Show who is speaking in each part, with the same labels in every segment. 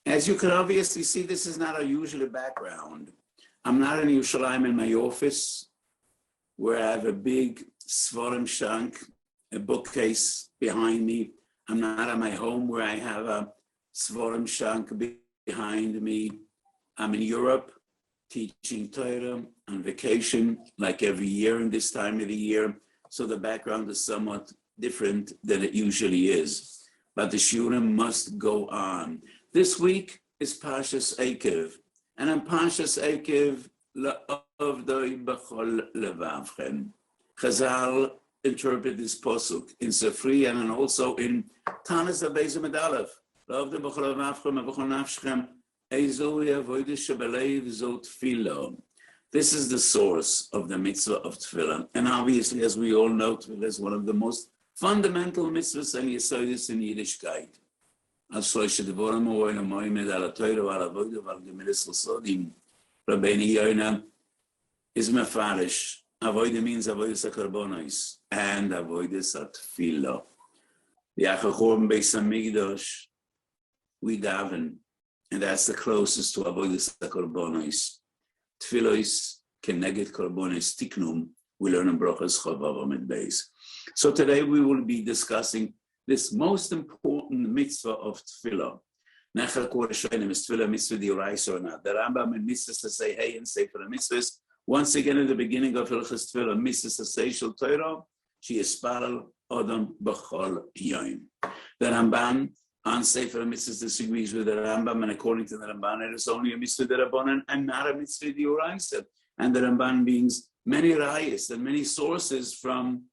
Speaker 1: As you can obviously see, this is not our usual background. I'm not in Yerushalayim in my office, where I have a big Svarim shank, a bookcase behind me. I'm not at my home where I have a Svarim shank behind me. I'm in Europe teaching Torah on vacation, like every year in this time of the year. So the background is somewhat different than it usually is. But the Shiurim must go on. This week is Parshat Eikev. And in Parshat Eikev, La'avdoi b'chol levavchem. Chazal interpret this pasuk in Sefri and also in Tanis Abeis Medalev. La'avdoi b'chol levavchem b'chol nafshchem. This is the source of the mitzvah of Tefillah. And obviously, as we all know, Tefillah is one of the most fundamental mitzvahs and yesodis in Yiddishkeit. Rabbeinu Yonah is mefarish. Avodah means avodas hakarbonos and avodas hatefillah. The Achachorban Beis Hamikdash, we daven. And that's the closest to avodas hakarbonos. Tefillos keneged karbonos tiknum. We learn in Brachos Chavav Amid Beis. So today we will be discussing this most important mitzvah of Tefillah. Nechal Kor Shonim is Tefillah mitzvah d'oraisa or not. The Rambam in Mitzvah say hey and Sefer HaMitzvahs. Once again at the beginning of Hilchos Tefillah, Mitzvah say Shel Torah, she is Paral Odom B'chol Yom. The Rambam on Sefer HaMitzvahs disagrees with the Rambam, and according to the Ramban, it is only a mitzvah d'Rabbanan and not a mitzvah d'oraisa. And the Ramban brings many rayas and many sources from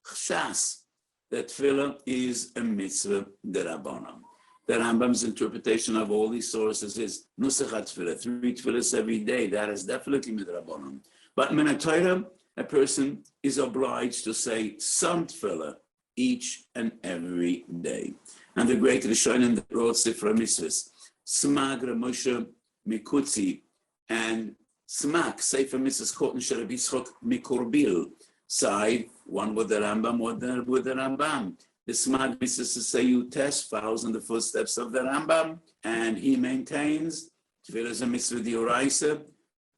Speaker 1: Chshas that Tefillah is a mitzvah d'Rabbanan. The Rambam's interpretation of all these sources is Nusach Tefillah, 3 Tefillahs every day. That is definitely midrabanan. But in a Torah, a person is obliged to say some Tefillah each and every day. And the great Rishonim that wrote Sefer HaMitzvahs, Smag Ramoshe Mikutzi, and Smak, Sefer HaMitzvahs Choten Shel Yitzchok Mikorbil, side one with the Rambam, one with the Rambam. The Smag Mitzvah to say you test follows in the footsteps of the Rambam, and he maintains Tefillah is a mitzvah d'oraisa.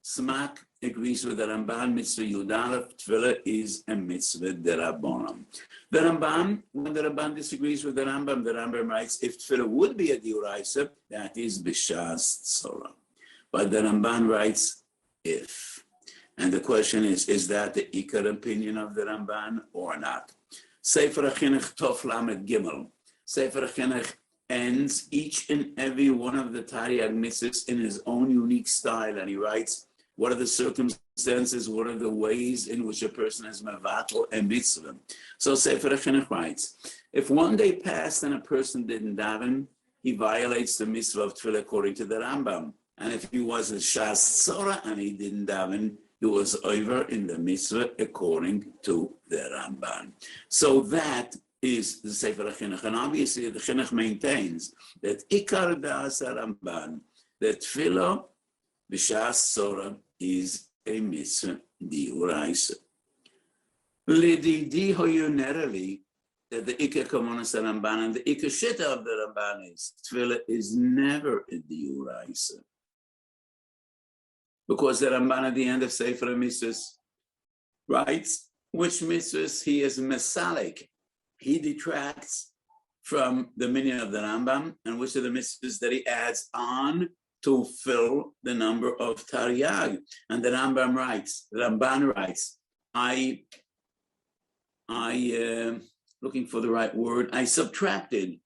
Speaker 1: Smak agrees with the Ramban, mitzvah Yudalef, Tefillah is a mitzvah d'Rabbanan. The Ramban, when the Ramban disagrees with the Rambam writes, if Tefillah would be a d'oraisa, that is b'shas tzora. But the Ramban writes, if. And the question is that the Ikar opinion of the Ramban or not? Sefer HaChinuch Tov Lamed Gimel. Sefer HaChinuch ends each and every one of the Taryag mitzvahs in his own unique style, and he writes, what are the circumstances, what are the ways in which a person is mevatel a mitzvah? So Sefer HaChinuch writes, if one day passed and a person didn't daven, he violates the mitzvah of Tefillah according to the Rambam. And if he was a Shas Tzora and he didn't daven, he was over in the mitzvah according to the Ramban. So that is the Sefer HaChinuch. And obviously the Chinuch maintains that Ikar Da'as Ramban, that Tefillah b'Shas Tzora is a mitzvah d'oraisa. Lididi hoyunerally, that the Ikar Kamonas Ramban and the Ikar Shita of the Ramban is Tefillah is never a d'oraisa. Because the Ramban at the end of Sefer HaMitzvahs writes which mitzvahs he is mesalik. He detracts from the meaning of the Rambam, and which are the mitzvahs that he adds on to fill the number of Taryag. And the Ramban writes, I looking for the right word, I subtracted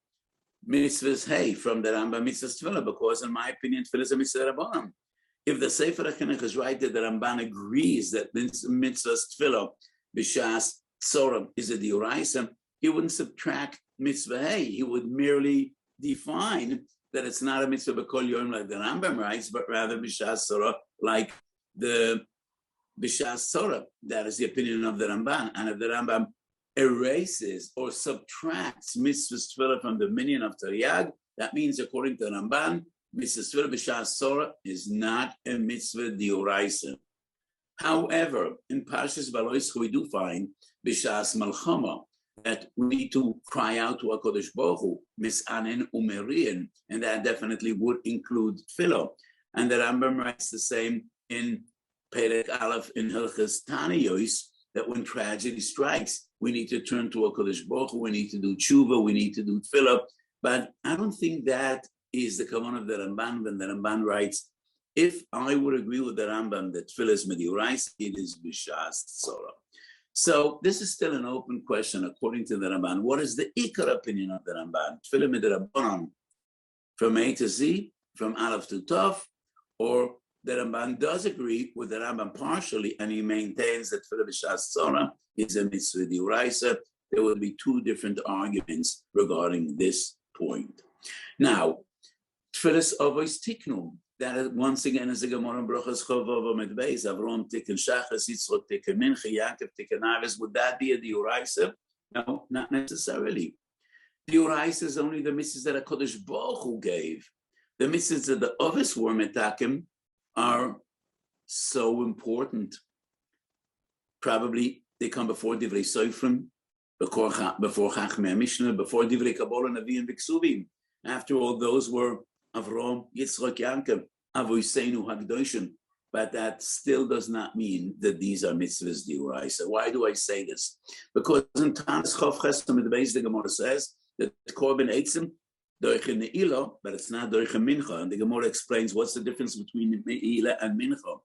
Speaker 1: mitzvahs hey from the Rambam mitzvahs Tefillah, because in my opinion, Tefillah is a mitzvah Rabbanan. If the Sefer HaChinuch is right that the Ramban agrees that mitzvahs Tefillah b'Shas Tzora is a d'oraisa, he wouldn't subtract mitzvah hey. He would merely define that it's not a mitzvah b'kol yom like the Rambam writes, but rather b'Shas Tzora like the b'Shas Tzora. That is the opinion of the Ramban. And if the Rambam erases or subtracts mitzvahs Tefillah from the minyan of Taryag, that means according to the Ramban, mitzvah Tefillah b'Shas Tzora is not a mitzvah d'oraisa. However, in Parshas Balois we do find b'Shas Malchama, that we need to cry out to HaKadosh Baruch Hu, Misanin Umerian, and that definitely would include Tefillah. And the Rambam writes the same in Perek Aleph in Hilchos Taniyos, that when tragedy strikes, we need to turn to HaKadosh Baruch Hu, we need to do tshuva, we need to do Tefillah. But I don't think that is the kavanah of the Ramban when the Ramban writes, if I would agree with the Rambam that Tefillah is Midiuraisa, it is B'shas Tzora. So this is still an open question according to the Ramban. What is the Ikar opinion of the Ramban? Tefillah Midrabanan, from A to Z, from Aleph to Tov, or the Ramban does agree with the Rambam partially, and he maintains that Tefillah B'shas Tzora is a Mitzvah D'Oraisa. There will be two different arguments regarding this point. Now, Tefillas Avos Tiknu, that once again is the Gemara Brachas Chavava Medbeis, Avram Tikkun Shachas, Yitzchok Tikkun Mincha, Yaakov Tikkun Avis. Would that be a D'Oraisa? No, not necessarily. D'Oraisa is only the mitzvahs that HaKadosh Baruch Hu gave. The mitzvahs that the Avos were metakim are so important. Probably they come before Divrei Sofrim, before Chachmei Mishnah, before Divrei Kabbalah, Navi, and Biksuvim. After all, those were Avram, Yitzchok, Yaakov, Avoseinu Hagdoshim. But that still does not mean that these are mitzvahs d'oraisa. Why do I say this? Because in Tanis Chav Chesed, the base the Gemara says that Korban Eitzim doiche ne'ilah, but it's not doiche mincha. And the Gemara explains what's the difference between ne'ilah and mincha.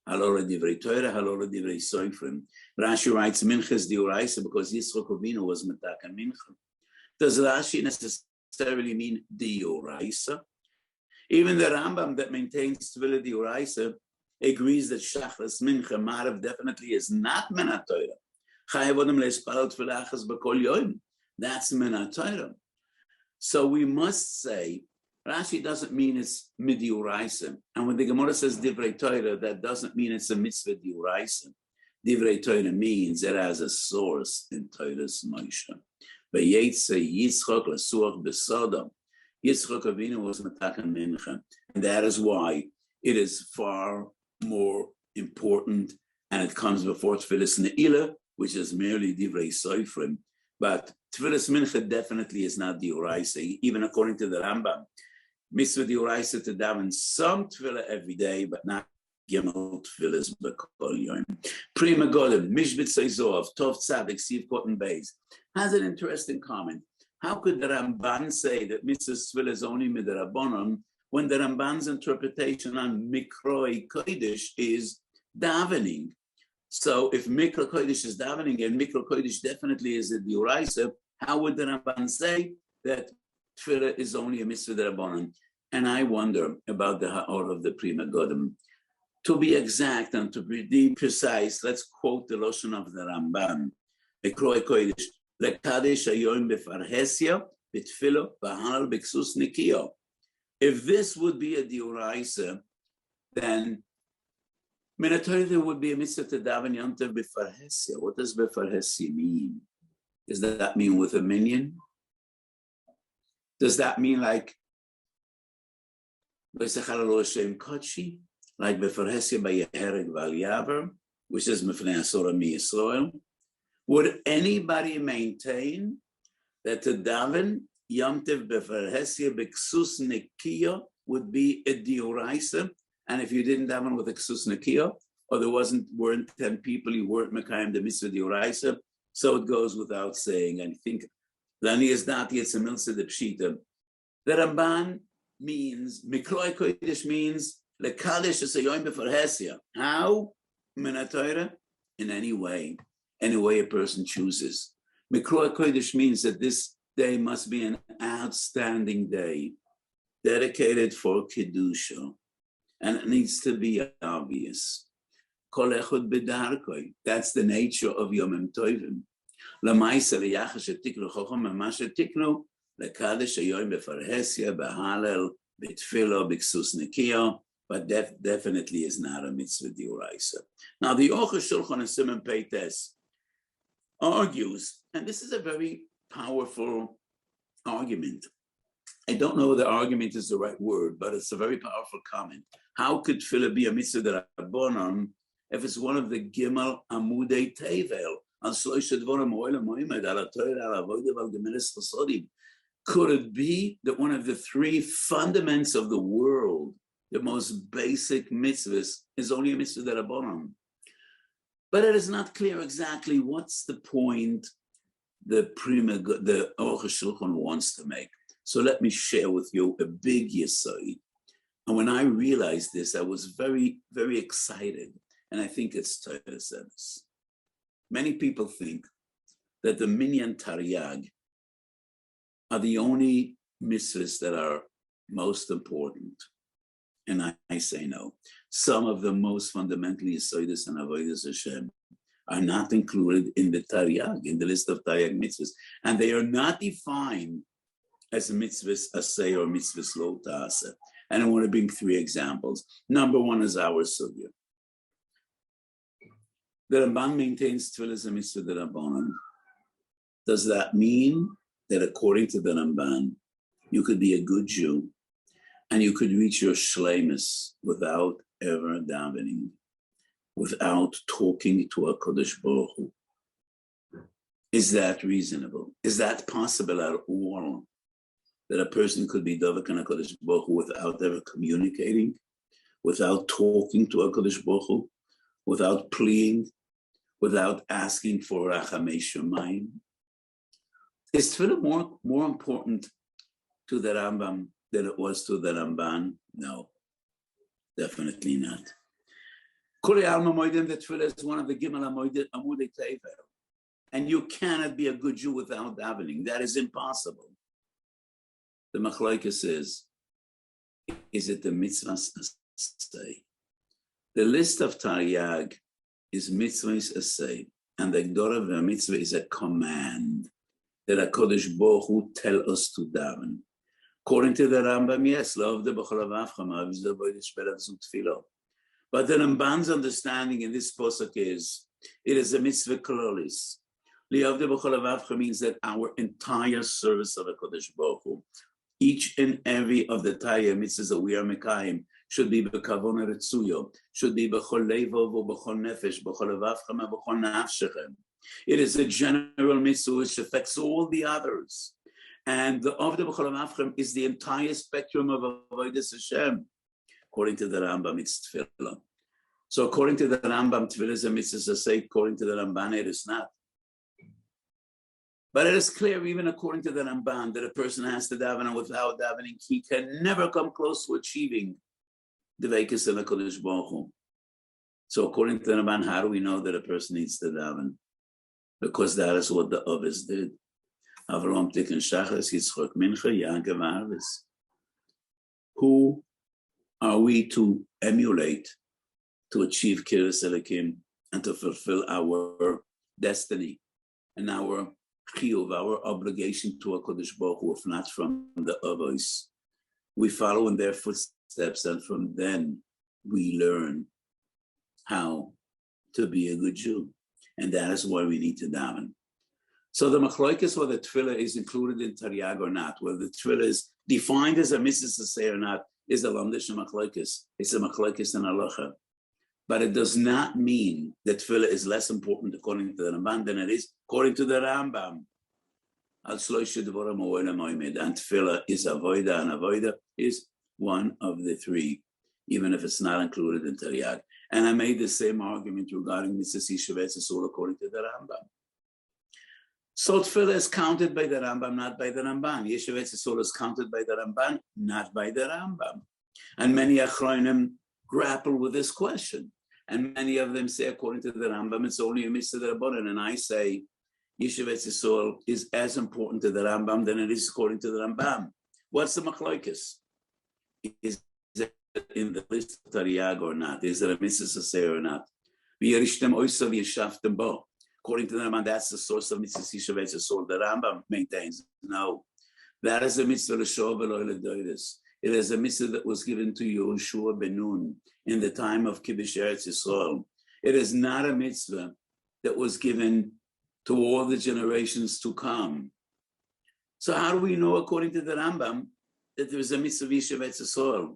Speaker 1: Halora divrei Torah, halora divrei Sofrim. Rashi writes mincha is d'oraisa because Yitzchok Avinu was metak and mincha. Does Rashi necessarily mean d'oraisa? Even the Rambam that maintains Tefillah d'oraisa agrees that Shachas Mincha Marav definitely is not Menat Torah. Chayav Adam le'espalot tefillah achas b'kol yom. That's Menat Torah. So we must say, Rashi doesn't mean it's midiuraisa. And when the Gemara says Divrei Torah, that doesn't mean it's a mitzvah diuraisa. Divrei Torah means it has a source in Torah's Moshe. V'yetze Yitzchok l'suach b'sodom. Yitzchok Avinu was metakan mincha. And that is why it is far more important, and it comes before Tefillas Ne'ilah, which is merely Divrei Sofrim. But Tefillas Mincha definitely is not D'Oraisa, even according to the Rambam. Mitzvah D'Oraisa to daven some Tefillah every day, but not Gimel Tefillas B'Kol Yom. Prima Godem, Mishbit Seizov, Tov Tzadik, Siv Cotton Beis, has an interesting comment. How could the Ramban say that Mitzvah Tefillah is only Midrabanan, when the Ramban's interpretation on Mikroi Kodesh is davening? So if Mikro Kodesh is davening and Mikro Kodesh definitely is a D'Oraisa, how would the Ramban say that Tefillah is only a Mitzvah D'Rabbanan? And I wonder about the Ha'or of the Prima Godem. To be exact and to be precise, let's quote the Lashon of the Ramban. Mikroi Kodesh, Lekadesh Hayoim Befarhesia, B'Tefillah, B'Halal B'Ksus Nikiyo. If this would be a D'Oraisa, then Minatorah there would be a mitzvah to daven Yom Tov b'farhesia. What does b'farhesia mean? Does that mean with a minion? Does that mean like like b'farhesia b'yehereg v'al which is mifnei asora mi Yisrael? Would anybody maintain that to daven Yom Tov b'farhesia b'ksus nekiya would be a D'Oraisa? And if you didn't daven with a ksus nekiya, or there weren't 10 people, you weren't mekayim the mitzvah D'Oraisa, so it goes without saying. And I think Lani is not yet a milsa de pshita. The Ramban means Mikroi Kodesh means lekadesh esayoim b'farhesia. How? Minatorah? In any way a person chooses. Mikroi Kodesh means that this day must be an outstanding day, dedicated for Kedusha. And it needs to be obvious. Kol echad b'darkoi. That's the nature of Yomim Tovim. L'maisa liyachash etiknu chochom emashe tiknu lekadesh hayoim b'farhesia b'halel b'tefillah b'ksus nekiya. But that definitely is not a mitzvah D'Oraisa. Now the Aruch Shulchan and Simon Peites argues, and this is a very powerful argument. I don't know the argument is the right word, but it's a very powerful comment. How could Tefillah be a mitzvah d'Rabbanan if it's one of the Gimel Amudei Tevel Could it be that one of the three fundaments of the world, the most basic mitzvahs, is only a mitzvah d'Rabbanan? But it is not clear exactly what's the point the Aruch HaShulchan wants to make. So let me share with you a big yesod. And when I realized this, I was very, very excited. And I think it's Torah sense. Many people think that the Minyan Taryag are the only mitzvahs that are most important. And I say no. Some of the most fundamental yesodis and avodas Hashem are not included in the Taryag, in the list of Taryag mitzvahs. And they are not defined as mitzvahs aseh or mitzvahs lo ta'aseh. And I want to bring three examples. Number one is our sugya. The Ramban maintains Tefillah as a mitzvah d'Rabbanan. Does that mean that according to the Ramban, you could be a good Jew and you could reach your shleimus without ever davening, without talking to a Kodesh Baruch Hu? Is that reasonable? Is that possible at all? That a person could be Dovek and a Kodesh Baruch Hu without ever communicating, without talking to a Kodesh Baruch Hu, without pleading, without asking for Rachamei Shemayim? Is Tefillah more important to the Rambam than it was to the Ramban? No, definitely not. Kuri Alma Moedim, the Tefillah is one of the Gimel Amudei Tevel. And you cannot be a good Jew without davening. That is impossible. The Machlokes is it the mitzvah aseh? The list of Taryag is mitzvahs aseh, and the Gdora of the mitzvah is a command that a Kodesh Baruch Hu tell us to daven. According to the Rambam, yes, love the b'chol avavcha, ma'aviz the boydish berav zu tefillah. But the Ramban's understanding in this posuk is, it is a mitzvah klolis. Li'av the b'chol avavcha means that our entire service of a Kodesh Baruch Hu, each and every of the Taryag mitzvahs that we are mekayim, should be b'kavona retzuyo, should be b'chol leivov, b'chol nefesh, b'chol avavcha, b'chol nafshechem. It is a general mitzvah which affects all the others. And the Avda B'chol Avavchem is the entire spectrum of Avodas Hashem. According to the Rambam, it's Tefillah. So according to the Rambam, Tefillah is a mitzvah aseh. According to the Ramban, it is not. But it is clear, even according to the Ramban, that a person has to daven, and without davening, he can never come close to achieving the Veikus of the Kodesh Baruch Hu. So according to the Ramban, how do we know that a person needs to daven? Because that is what the Ovis did. Avram Tikkun Shachas, Yitzchak Mincha, Yaakov Arvis. Who are we to emulate to achieve Kiras Elikim and to fulfill our destiny and our chiyuv, our obligation to a Kodesh Baruch Hu, if not from the Avos? We follow in their footsteps, and from then we learn how to be a good Jew. And that is why we need to daven. So the machlokes whether Tefillah is included in Taryag or not, whether the Tefillah is defined as a mitzvah aseh or not, is a lamdish machlokes. It's a machlokes and halacha. But it does not mean that Tefillah is less important according to the Ramban than it is according to the Rambam. And Tefillah is avoida, and avoida is one of the three, even if it's not included in Taryag. And I made the same argument regarding Mitzvah Yishavetz Asur according to the Rambam. So Tefillah is counted by the Rambam, not by the Ramban. Yishavetz Asur is counted by the Ramban, not by the Rambam. And many Achronim grapple with this question. And many of them say, according to the Rambam, it's only a mitzvah d'Rabbanan. And I say, Yishavetz Asur is as important to the Rambam than it is according to the Rambam. What's the machlokes? Is in the list of Taryag or not? Is it a mitzvah aseh or not? According to the Rambam, that's the source of mitzvah Yishavetz Asur. The Rambam maintains, no. That is a mitzvah l'shor v'lo l'doides. It is a mitzvah that was given to Yehoshua ben Nun in the time of Kibbush Eretz Yisrael. It is not a mitzvah that was given to all the generations to come. So how do we know, according to the Rambam, that there is a mitzvah Yishavetz Asur?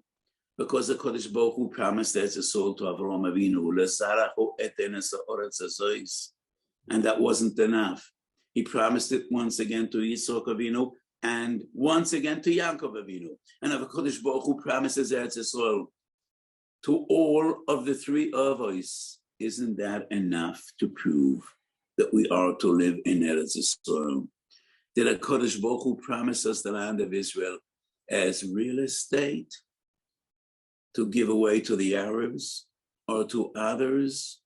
Speaker 1: Because the Kodesh Baruch Hu promised Eretz Yisrael to Avraham Avinu, L'sarachu et enes ha'oretz hazois. And that wasn't enough. He promised it once again to Yitzchak Avinu and once again to Yaakov Avinu. And HaKadosh Baruch Hu promises Eretz Yisrael to all of the three Avos. Isn't that enough to prove that we are to live in Eretz Yisrael? Did HaKadosh Baruch Hu promise us the land of Israel as real estate to give away to the Arabs or to others?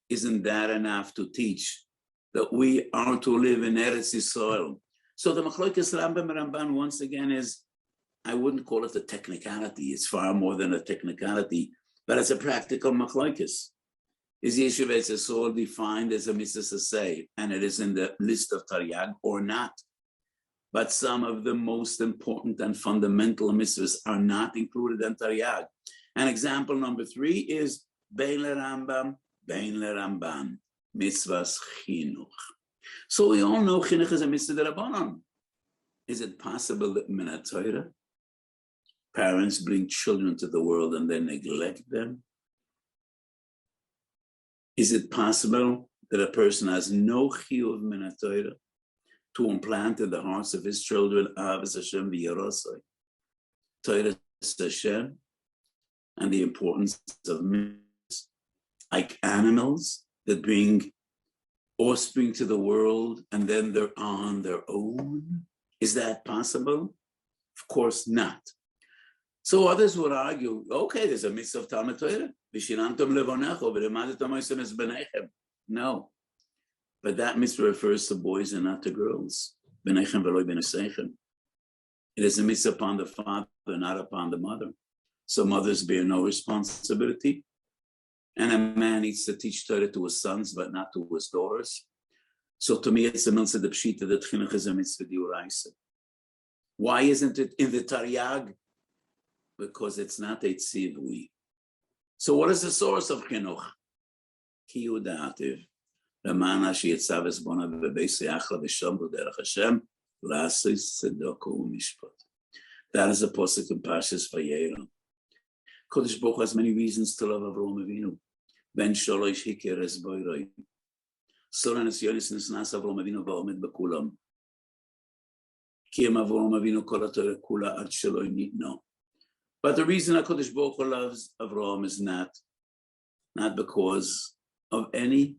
Speaker 1: Isn't that enough to teach that we are to live in Eretz Yisrael? So the Machlokes Rambam and Ramban once again is, I wouldn't call it a technicality. It's far more than a technicality, but it's a practical Machlokes. Is Yeshiva Eretz Yisrael defined as a mitzvah say, and it is in the list of Taryag or not? But some of the most important and fundamental mitzvahs are not included in Taryag. And example number 3 is Bein LeRambam, Bein LeRamban, mitzvahs chinuch. So we all know chinuch is a mitzvah d'Rabbanan. Is it possible that min haTorah, parents bring children to the world and then neglect them? Is it possible that a person has no chiyuv of min haTorah to implant in the hearts of his children Avos Hashem v'Yirasai, Torah Hashem, and the importance of mitzvahs, like animals that bring offspring to the world and then they're on their own? Is that possible? Of course not. So others would argue, okay, there's a mitzvah of Talmud Torah. No. But that mitzvah refers to boys and not to girls. It is a mitzvah upon the father, not upon the mother. So mothers bear no responsibility. And a man needs to teach Torah to his sons, but not to his daughters. So to me, it's a mitzvah the pshita that chinuch is a mitzvah d'oraisa. Why isn't it in the Taryag? Because it's not a tzivui. So what is the source of chinuch? Ki udativ. Ramana she'yetzav es bona bebeis yachla v'shamru derech Hashem l'asis tzedakah u'mishpat. That is a pasuk in Parshat Vayera. Kodesh Baruch has many reasons to love Avraham Avinu. Ben sholosh hikir es boiroi. Soran es yonis nisnas Avraham Avinu va'omed b'kulam. Kiem Avraham Avinu kol haTorah kula ad shelo nitno. But the reason HaKadosh Baruch Hu loves Avraham is not because of any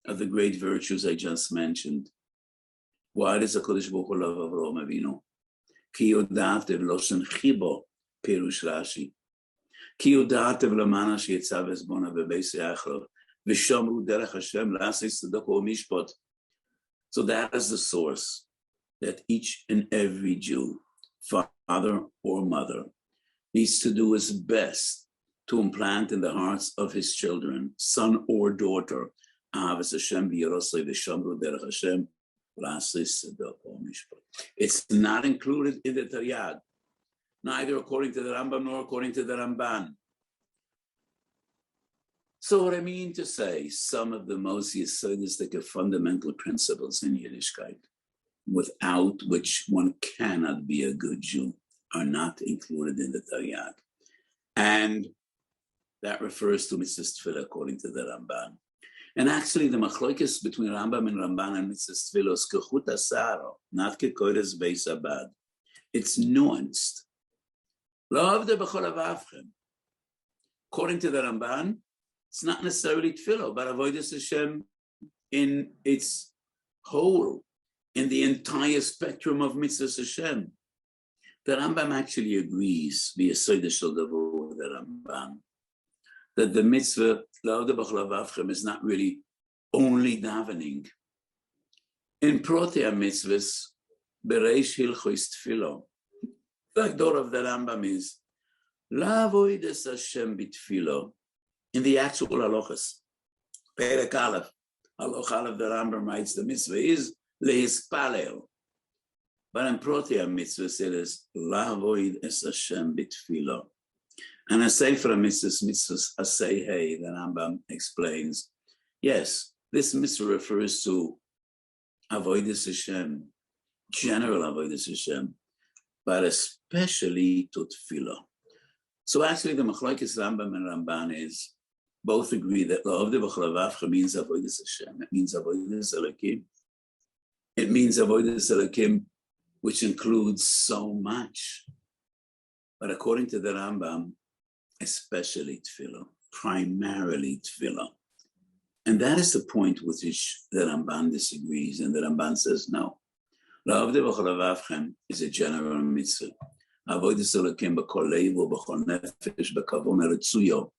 Speaker 1: of the great virtues I just mentioned. Why does HaKadosh Baruch Hu love Avraham Avinu? Ki yodatev loshen chibo, Pirush Rashi. Ki yodatev lamana she'yetzav es bona bebeis yachla v'shamru derech Hashem l'asis tzedakah u'mishpat. So that is the source that each and every Jew, father or mother, needs to do his best to implant in the hearts of his children, son or daughter, Avos Hashem v'Yirasai v'shamru derech Hashem l'asis tzedakah u'mishpat. It's not included in the Taryag, neither according to the Rambam nor according to the Ramban. So what I mean to say, some of the most yesodistic fundamental principles in Yiddishkeit, without which one cannot be a good Jew, are not included in the Taryag. And that refers to mitzvah Tefillah according to the Ramban. And actually the machlokes between Rambam and Ramban and mitzvah Tefillah is kechut asaro, not kekodes beis abad. It's nuanced. According to the Ramban, it's not necessarily Tefillah, but avodas Hashem in its whole, in the entire spectrum of mitzvahs Hashem. The Rambam actually agrees, with the Ramban, that the mitzvah is not really only davening. In Protea mitzvahs, bereish hilchos tefillah, the door of the Rambam is la'avodas Hashem b'tefillah. In the actual halachas, Perek Aleph, Halach Aleph, the Rambam writes the mitzvah is lehispalel. But in Protea mitzvah it is la'avoid es Hashem b'tefillah. And a sefer mitzvahs asay hey, the Rambam explains, yes, this mitzvah refers to avodas Hashem, general avodas Hashem, but especially to tefillah. So actually the machlokes Rambam and Ramban is both agree that La'avdei b'chol avavcha means avodas Hashem. It means avodas Elokim. It means avodas Elokim, which includes so much. But according to the Rambam, especially Tefillah, primarily Tefillah. And that is the point with which the Ramban disagrees. And the Ramban says, no. La'avdei b'chol avavchem is a general mitzvah. Avodas Elokim b'kol leiv u'b'chol nefesh b'kavon eretzuyo.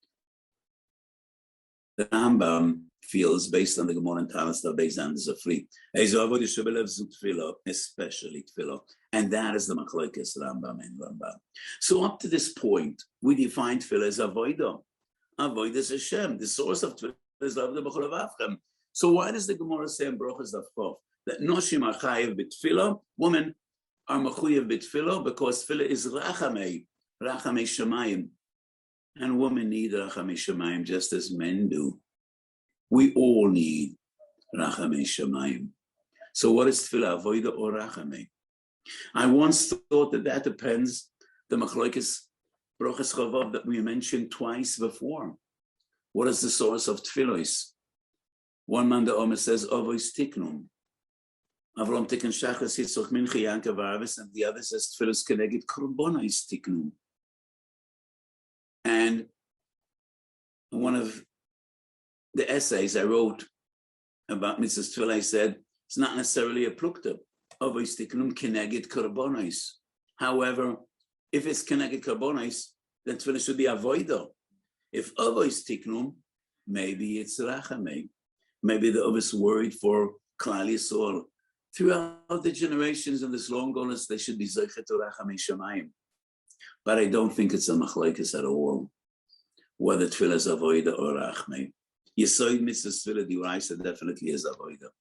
Speaker 1: The Rambam feels, based on the Gemara and Talis, based on the Zafri, especially Tefillah. And that is the Machlokes Rambam and Rambam. So up to this point, we define Tefillah as Avodah. Avodah is Hashem. The source of Tefillah is La'avdei b'chol avavchem. So why does the Gemara say in Brochas Daf that Noshim are chayiv b'tefillah, women are mechuyev b'tefillah, because tefillah is rachamei shemayim. And women need rachamei shemayim just as men do. We all need rachamei shemayim. So what is tefillah, avodah or rachamei? I once thought that depends, the machlokes brochas chavav that we mentioned twice before. What is the source of tefillos? One man, the Omer says, Avos tiknum. Avram tikkun shachas yitzchok mincha yankav arvis, and the other says, tefillos keneged korbanos tiknum. And one of the essays I wrote about Mrs. Tefillah, I said, it's not necessarily a plukta. Avos tiknum keneged korbanos. However, if it's keneged korbanos, then tefillah should be avodah. If avos tiknum, maybe it's rachamei. Maybe the Avos worried for Klal Yisrael. Throughout the generations of this long illness, they should be zeichet to rachamei shemayim. But I don't think it's a machlokes at all, whether tefillah is avodah or rachamei. Yesod mitzvah tefillah, the Weiss definitely is avodah,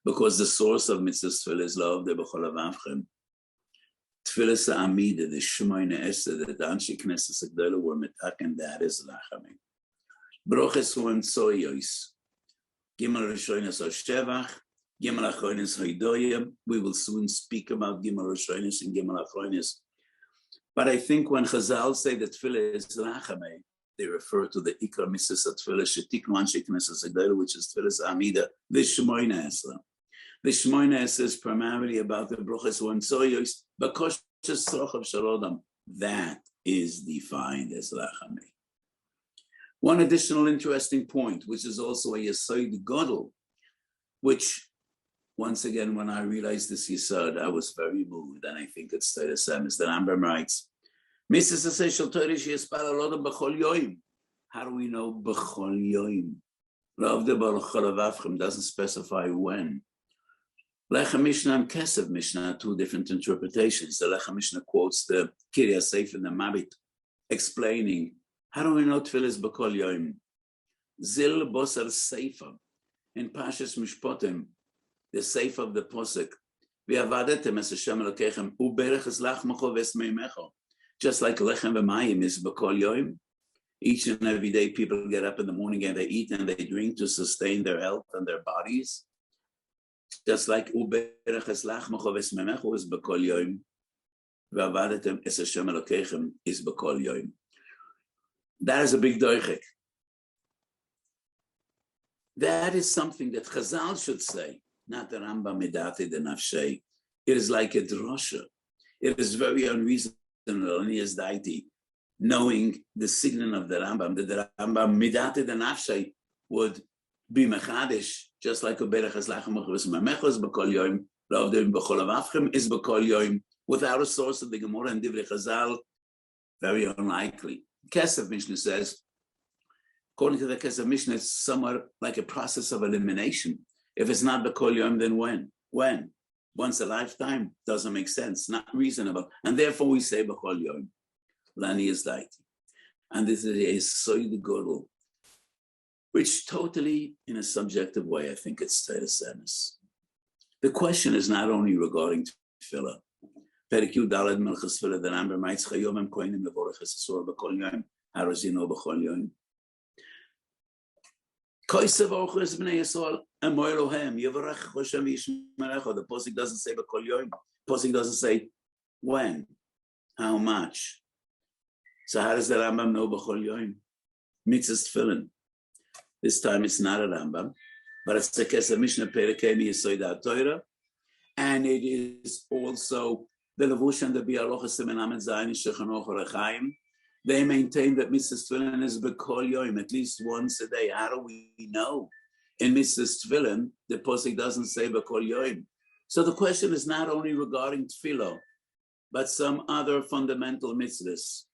Speaker 1: because the source of mitzvah tefillah is la'avdei b'chol avavchem. Tefillah sa'amida, the Shemoneh Esrei, the Anshe Knesset Agdola were metaken, that is rachamei. Broches hu tzoyos. Gimel Rishonos or Shevach, Gimel Achronis Hoidoyim. We will soon speak about Gimel Rishonos and Gimel Achronis. But I think when Chazal say that Tefillah is Rachamei, they refer to the Ikar Mitzvah Tefillah Shetiknu Anshe Knesset Agdola, which is Tefillah Amida, the Shemoneh Esrei. The Shemoneh Esrei is primarily about the Broches Hu Tzoyos, Bakosh Tzrochav Shalodam. That is defined as Rachamei. One additional interesting point, which is also a Yesod Godel, which, once again, when I realized this Yesod, I was very moved, and I think it's Teresem, is that Rambam writes, how do we know B'chol Yoim? La'avdei b'chol avavchem doesn't specify when. Lechem Mishnah and Kesef Mishnah, two different interpretations. The Lechem Mishnah quotes the Kiryas Seif and the Mabit, explaining, how do we know Tefillah is b'kol yoim? Zil bosar seifa. In Parshas Mishpotim, the seifa of the posuk, v'avadetem es Hashem Elokechem, uberech es lachmacho v'esmeimecho. Just like lechem v'mayim is b'kol yoim. Each and every day people get up in the morning and they eat and they drink to sustain their health and their bodies. Just like uberech es lachmacho v'esmeimecho is b'kol yoim. V'avadetem es Hashem Elokechem is b'kol yoim. That is a big doichik. That is something that Chazal should say, not the Rambam Medate de Nafshei. It is like a drosha. It is very unreasonable in his deity, knowing the signon of the Rambam, that the Rambam Medate de Nafshei would be mechadish, just like a berach es lachem achos mamechos b'kol yoim, la'avdei b'chol avavchem is b'kol yoim, without a source of the Gemara and Divrei Chazal, very unlikely. Kesef Mishnah says, according to the Kesef Mishnah, it's somewhat like a process of elimination. If it's not b'kol yom, then when? When? Once a lifetime? Doesn't make sense, not reasonable. And therefore we say b'kol yom. Lani is daiti. And this is a Yesod Godel, which totally, in a subjective way, I think it's Teresemis. The question is not only regarding Tefillah. Perik Yud Daled Melchus Tefillah, the Rambam writes, Chayom em koinim levorach es Yisrael b'kol yom. How does he know b'kol yom? Koisev orchos b'nei Yisrael emoy lohem yivarach Hashem v'yishmerecha. The posuk doesn't say b'kol yom. The posuk doesn't say when, how much. So how does the Rambam know b'kol yom? Mitzvahs tefillin. This time it's not a Rambam, but it's the Kesef Mishnah Perikei Miyasoid HaTorah, and it is also the Levush and the Bialocha Siman Amen Zayin Shulchan Aruch Orechaim. They maintain that Mitzvah Tefillin is B'kol Yom, at least once a day. How do we know? In Mitzvah Tefillin, the Pasuk doesn't say B'kol Yom. So the question is not only regarding Tefillah, but some other fundamental mitzvahs.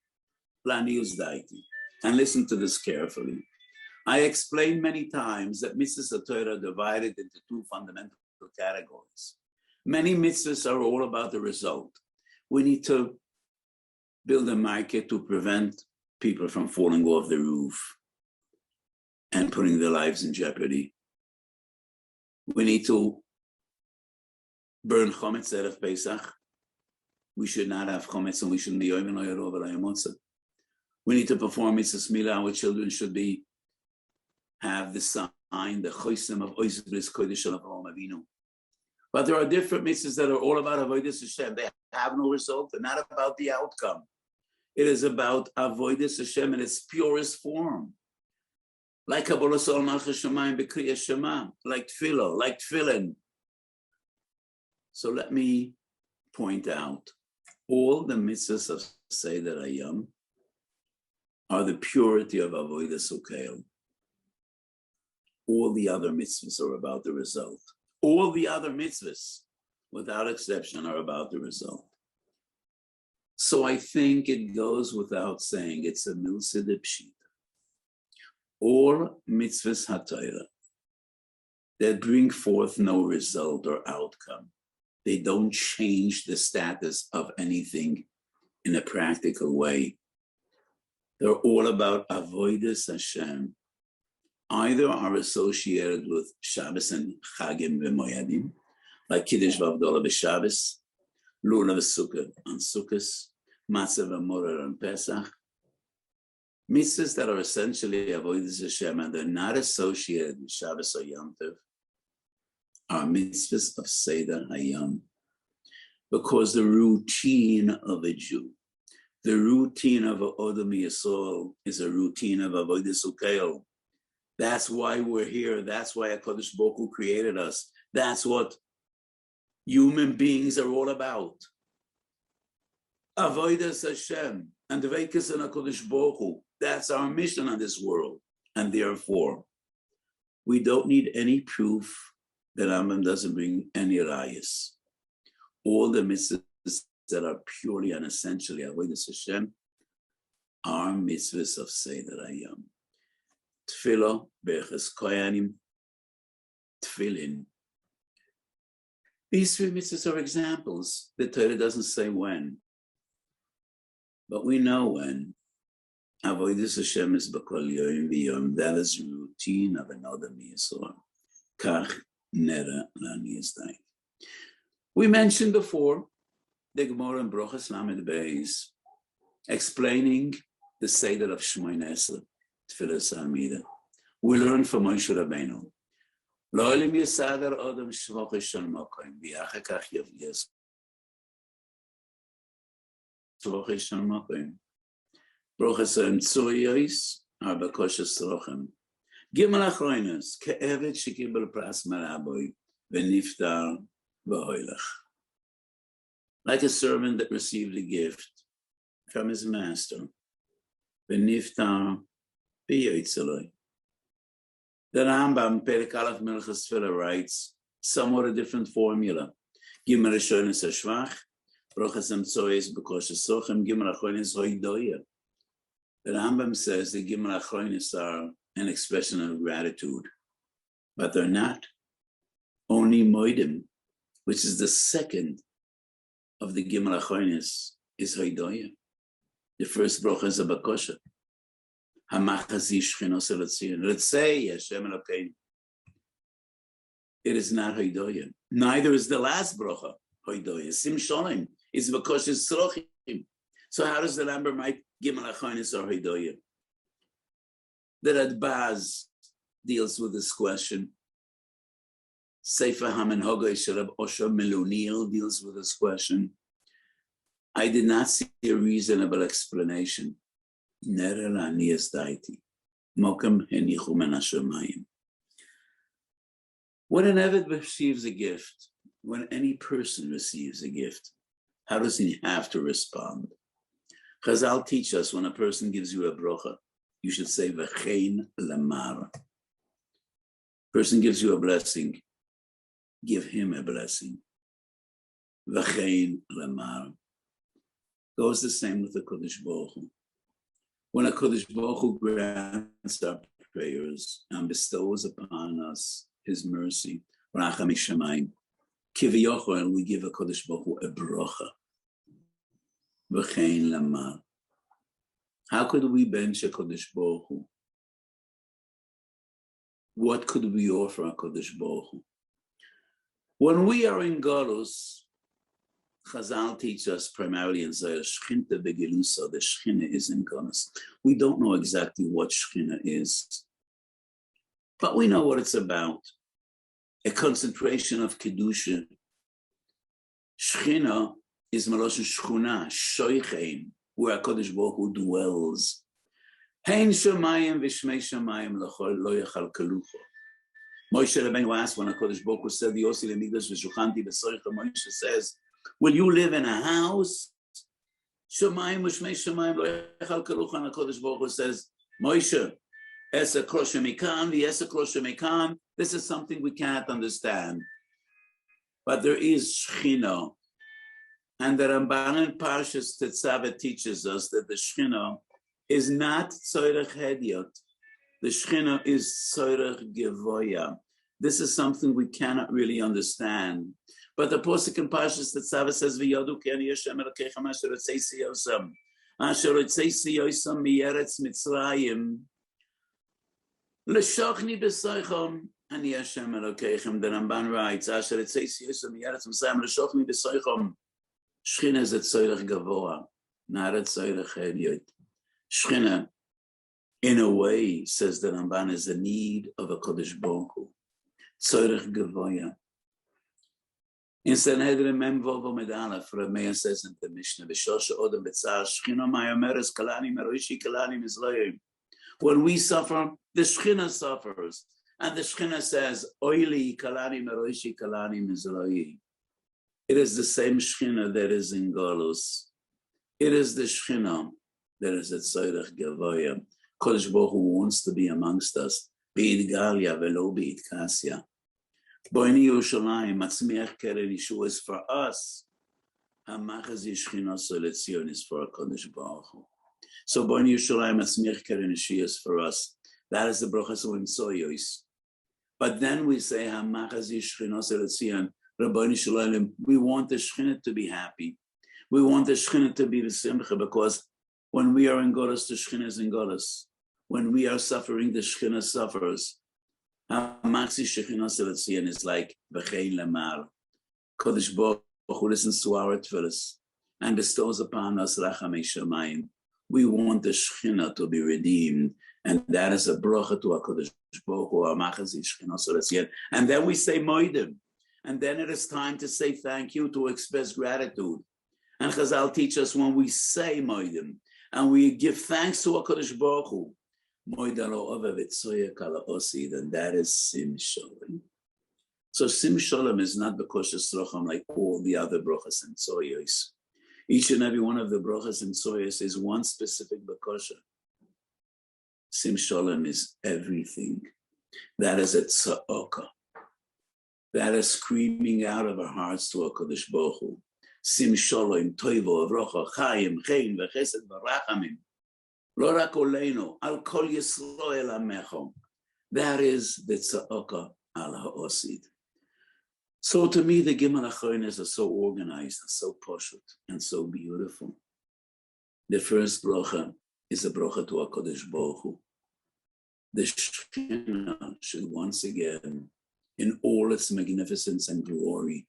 Speaker 1: And listen to this carefully. I explained many times that mitzvahs Torah are divided into two fundamental categories. Many mitzvahs are all about the result. We need to build a market to prevent people from falling off the roof and putting their lives in jeopardy. We need to burn chometz erev Pesach. We should not have chometz, and we shouldn't be yoyim noyarov v'layamotza. We need to perform mitzvahs milah. Our children should have the sign, the chosim of Ois Bris Kodesh of Avraham Avinu. But there are different mitzvahs that are all about avodas Hashem. They have no result. They're not about the outcome. It is about avodas Hashem in its purest form, like Kabbalah Sol Malchus Shemayim B'Kriyas Shema, like Tefillah, like Tefillin. So let me point out, all the mitzvahs of Seder Hayom are the purity of avodas Ukeil. All the other mitzvahs are about the result. All the other mitzvahs, without exception, are about the result. So I think it goes without saying, it's a milsa de pshita. All mitzvahs HaTorah that bring forth no result or outcome, they don't change the status of anything in a practical way. They're all about avodas Hashem. Either are associated with Shabbos and Chagim v'Moyadim, like Kiddush v'Avdolah b'Shabbos, Lulav v'Sukkah on Sukkos, Matzah v'Morer on Pesach. Mitzvahs that are essentially avodas Hashem and they're not associated with Shabbos or Yom Tov are mitzvahs of Seder Hayom, because the routine of a Jew, the routine of a Odom Yisrael is a routine of avodas Ukeil. That's why we're here. That's why HaKadosh Baruch Hu created us. That's what human beings are all about. Avodas Hashem and the Veikus and HaKadosh Baruch Hu. That's our mission on this world. And therefore, we don't need any proof that Rambam doesn't bring any rayas. All the mitzvahs that are purely and essentially avodas Hashem are mitzvahs of Seder Hayom. Tefillah, Berches Koyanim, Tefillin. These three mitzvahs are examples. The Torah doesn't say when, but we know when. Avodas Hashem is b'kol yom v'yom. That is the routine of an Odom Yisrael. Kach nera la'niyas dai. We mentioned before the Gemara in Brochas Lamed Beis explaining the Seder of Shmoyne Esrei. We learn from Moshe Rabbeinu. Lo olim yisader odom shvochos shel mokom v'achar kach yavgez shvochos shel mokom. Brochas tzuriyos arba koshes rochem. Gimel achronos ke'eved shekibel pras maraboy v'niftar v'hoylech. Like a servant that received a gift from his master, v'niftar. The Rambam, Perek Aleph Melchus Tefillah, writes somewhat a different formula. Gimel Rishonos Hashvach, Brochas Hamtzoyes B'Koshes Sochem, Gimel Achronos Hoidoya. The Rambam says the Gimel Achronos are an expression of gratitude, but they're not. Only Moedim, which is the second of the Gimel Achronos, is Hoidoya. The first Brocha is a Bakosha. Let's say Hashem Elokeinu. It is not Hoidoya. Neither is the last bracha Hoidoya. Sim Sholem is Bakoshes Tzrochim. So how does the Rambam write Gimel Achronos or Hoidoya? The Radbaz deals with this question. Sefer HaMenhagos Sherab Osher Meluniel deals with this question. I did not see a reasonable explanation. The Mokem henichu min hashamayim. When an Eved receives a gift, when any person receives a gift, how does he have to respond? Chazal teach us when a person gives you a brocha, you should say v'chein lamar. Person gives you a blessing, give him a blessing. V'chein lamar. Goes the same with the Kodesh Baruch Hu. When a Kodesh Baruch Hu grants our prayers and bestows upon us his mercy, Racham Shamayim, Kiviyochel, we give a Kodesh Baruch Hu a brocha. V'chein lamar. How could we bench a Kodesh Baruch Hu? What could we offer a Kodesh Baruch Hu? When we are in Galus, Chazal teach us primarily in Zayah, Shchinta begelusa, the Shchina is in Galus. We don't know exactly what Shchina is, but we know what it's about. A concentration of Kedusha. Shchina is Maloshin Shchuna, Shoichein, where HaKadosh Baruch Hu dwells. Hein Shamayim v'shmei Shamayim lo yachal kalucha. Moshe Rabbeinu asked when HaKadosh Baruch Hu said, Yosi le'migdash v'shuchanti b'soicha, Moshe says, will you live in a house? Shamayim v'shmei Shamayim lo yachal kalucha. And HaKadosh Baruch Hu says, Moshe, esa krosha mikan v'esa krosha mikan. This is something we can't understand. But there is Shechina. And the Ramban in Parshat Tetzaveh teaches us that the Shechina is not Tzorech Hediot. The Shechina is Tzorech Gevoya. This is something we cannot really understand. But the Pasuk in Parshat Tetzaveh says, V'yodu ki ani Hashem Elokeichem asher otzeisi yosam. Asher otzeisi yosam mi'eretz Mitzrayim. L'shochni b'soichom. Ani Hashem Elokeichem. The Ramban writes, Asher otzeisi yosam mi'eretz Mitzrayim. L'shochni b'soichom. Shchina is a tzorech gavoa, not a tzorech hediot. Shchina, in a way, says the Ramban, is the need of a Kodesh Baruch Hu. Tzorech gavoya. In Sanhedrin Mem Vov Omed Aleph, Rameya says in the Mishnah, B'shosha odem b'tzar Shchina ma'yomeres kalani meroishi kalani mizloyim. When we suffer, the Shchina suffers, and the Shchina says, Oili kalani meroishi kalani mizloyim. It is the same Shechina that is in Galus. It is the Shechina that is at Tzorech Gavoya. Kodesh Baruch Hu wants to be amongst us. Be'id Galia velo be'id Kasya. Boini Yerushalayim, Matzmiach Keren Yeshua is for us. Hamachaz Yeshchina Soletzion is for Kodesh Baruch Hu. So Boini Yerushalayim, Matzmiach Keren Yeshua is for us. That is the Brachas Uim Soyois. But then we say Hamachaz Yeshchina Soletzion. Rabbeinu Shalom, we want the Shechina to be happy. We want the Shechina to be the Simcha, because when we are in Golos, the Shechina is in Golos. When we are suffering, the Shechina suffers. Maxi Shechina Selatzian is like V'chein Lamar. Kodesh Baruch Hu listens to our tefillas and bestows upon us Rachamei Shamayim. We want the Shechina to be redeemed, and that is a bracha to HaKadosh Baruch Hu, Maxi Shechina Selatzian. And then we say Moedim. And then it is time to say thank you, to express gratitude. And Chazal teach us when we say Moedim and we give thanks to HaKadosh Baruch Hu, then that is Sim Shalom. So Sim Shalom is not B'koshes Rocham like all the other brachas and tzoyos. Each and every one of the brachas and tzoyos is one specific B'kosha. Sim Shalom is everything. That is a tza'oka. That is screaming out of our hearts to HaKadosh Baruch Hu. Sim Shalom, Toivo, Avrocha, Chaim, Chein, V'chesed, V'rachamim. Lo rak oleinu, al kol Yisrael amecho. That is the tza'oka al ha'osid. So to me, the Gimel Achronis are so organized and so poshut and so beautiful. The first bracha is a bracha to HaKadosh Baruch Hu. The Shekhinah should once again, in all its magnificence and glory,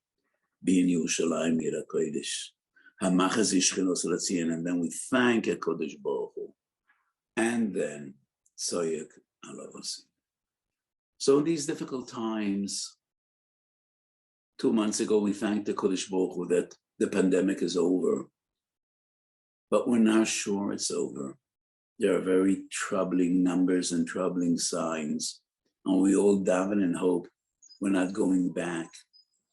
Speaker 1: be in Yerushalayim Yira Kodesh. Hamachaz Yishchinos Ratzion, and then we thank HaKadosh Baruch Hu. And then Tzoyek Alavasi. So in these difficult times, 2 months ago, we thanked the Kodesh Baruch Hu that the pandemic is over. But we're not sure it's over. There are very troubling numbers and troubling signs, and we all daven and hope we're not going back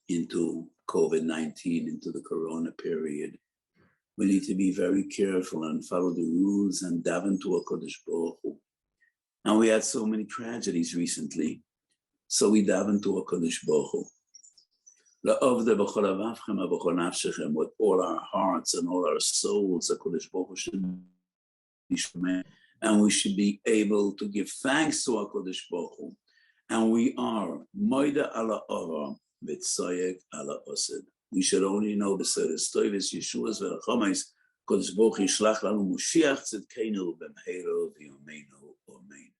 Speaker 1: into COVID-19, into the Corona period. We need to be very careful and follow the rules and daven to HaKadosh Baruch Hu. And we had so many tragedies recently, so we daven to HaKadosh Baruch Hu. With all our hearts and all our souls, HaKadosh Baruch Hu should be shomen, and we should be able to give thanks to HaKadosh Baruch Hu. And we are Moida ala Ava, Mitzayek ala Osid. We should only know B'Seres Toivis, Yeshua's V'Rachamais, Kodesh Baruch Hu Yishlach Lanu Moshiach Tzidkeinu B'Mheiro V'Yomeinu Amen.